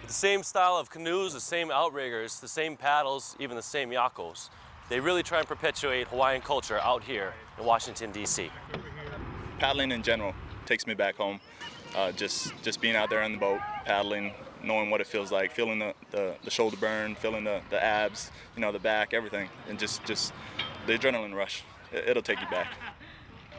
The same style of canoes, the same outriggers, the same paddles, even the same yakos. They really try and perpetuate Hawaiian culture out here in Washington, D.C. Paddling in general takes me back home. Just being out there on the boat, paddling, knowing what it feels like, feeling the shoulder burn, feeling the abs, you know, the back, everything, and just the adrenaline rush. It'll take you back.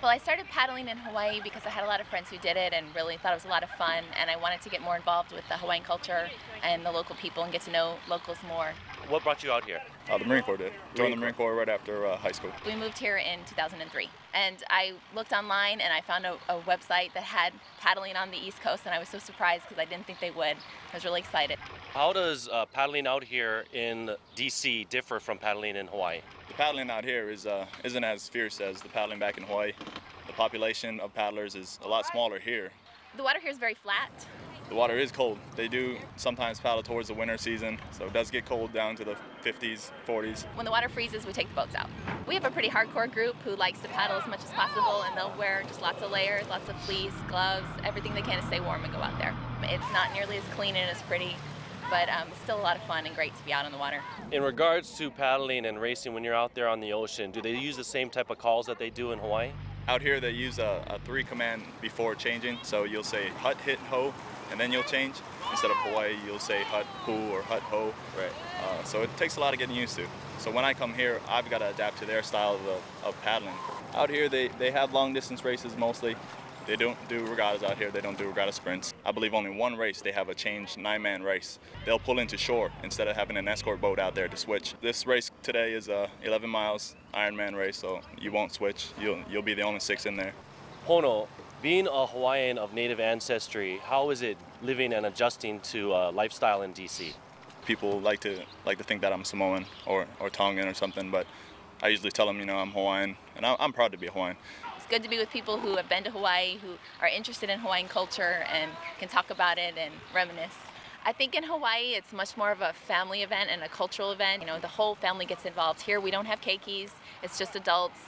Well, I started paddling in Hawaii because I had a lot of friends who did it and really thought it was a lot of fun, and I wanted to get more involved with the Hawaiian culture and the local people and get to know locals more. What brought you out here? The Marine Corps did. Joined the Marine Corps right after high school. We moved here in 2003, and I looked online and I found a website that had paddling on the East Coast, and I was so surprised because I didn't think they would. I was really excited. How does paddling out here in D.C. differ from paddling in Hawaii? The paddling out here isn't as fierce as the paddling back in Hawaii. The population of paddlers is a lot smaller here. The water here is very flat. The water is cold. They do sometimes paddle towards the winter season, so it does get cold down to the 50s, 40s. When the water freezes, we take the boats out. We have a pretty hardcore group who likes to paddle as much as possible, and they'll wear just lots of layers, lots of fleece, gloves, everything they can to stay warm and go out there. It's not nearly as clean and as pretty, but it's still a lot of fun and great to be out on the water. In regards to paddling and racing, when you're out there on the ocean, do they use the same type of calls that they do in Hawaii? Out here they use a 3 command before changing, so you'll say hut, hit, ho, and then you'll change. Instead of Hawaii, you'll say hut, hu, or hut, ho. Right. So it takes a lot of getting used to. So when I come here, I've got to adapt to their style of paddling. Out here, they have long distance races mostly. They don't do regattas out here. They don't do regatta sprints. I believe only one race they have a changed 9-man race. They'll pull into shore instead of having an escort boat out there to switch. This race today is 11 miles Ironman race, so you won't switch. You'll be the only 6 in there. Pono, being a Hawaiian of native ancestry, how is it living and adjusting to lifestyle in D.C.? People like to think that I'm Samoan or Tongan or something, but I usually tell them, you know, I'm Hawaiian, and I'm proud to be a Hawaiian. It's good to be with people who have been to Hawaii, who are interested in Hawaiian culture and can talk about it and reminisce. I think in Hawaii it's much more of a family event and a cultural event. You know, the whole family gets involved. Here we don't have keikis, it's just adults,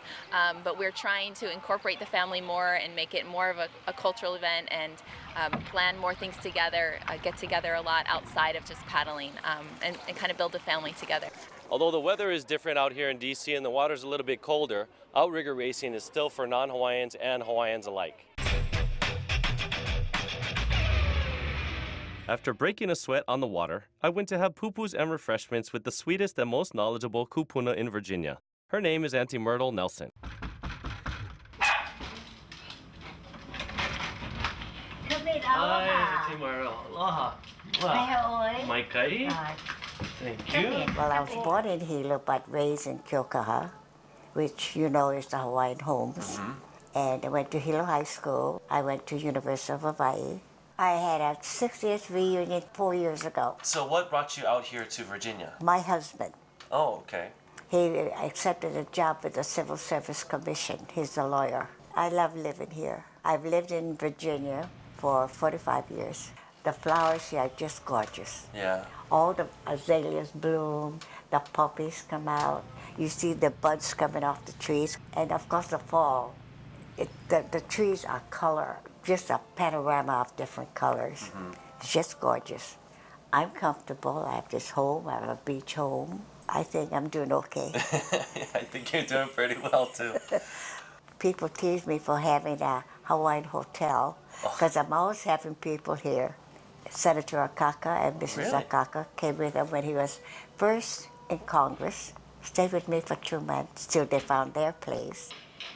but we're trying to incorporate the family more and make it more of a cultural event and plan more things together, get together a lot outside of just paddling and kind of build a family together. Although the weather is different out here in D.C. and the water's a little bit colder, outrigger racing is still for non-Hawaiians and Hawaiians alike. After breaking a sweat on the water, I went to have pupus and refreshments with the sweetest and most knowledgeable kupuna in Virginia. Her name is Auntie Myrtle Nelson. Hi, Auntie Myrtle. Aloha. Mai kai. Thank you. Well, I was born in Hilo, but raised in Kyokaha, which you know is the Hawaiian homes. And I went to Hilo High School. I went to University of Hawaii. I had a 60th reunion 4 years ago. So what brought you out here to Virginia? My husband. Oh, okay. He accepted a job with the Civil Service Commission. He's a lawyer. I love living here. I've lived in Virginia for 45 years. The flowers here are just gorgeous. Yeah. All the azaleas bloom, the poppies come out. You see the buds coming off the trees. And of course the fall, the trees are color, just a panorama of different colors. It's just gorgeous. I'm comfortable. I have this home. I have a beach home. I think I'm doing okay. I think you're doing pretty well too. People tease me for having a Hawaiian hotel because I'm always having people here. Senator Akaka and Mrs. Akaka came with him when he was first in Congress, stayed with me for 2 months till they found their place.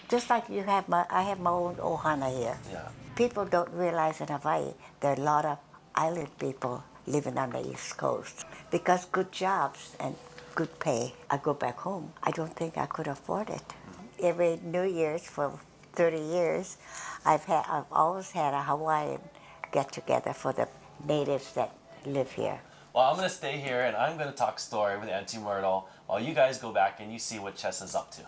Just like you have I have my own ohana here. Yeah. People don't realize in Hawaii there are a lot of island people living on the East Coast because good jobs and good pay. I go back home. I don't think I could afford it. Every New Year's for 30 years, I've always had a Hawaiian get-together for the natives that live here. Well, I'm going to stay here and I'm going to talk story with Auntie Myrtle while you guys go back and you see what Chess is up to.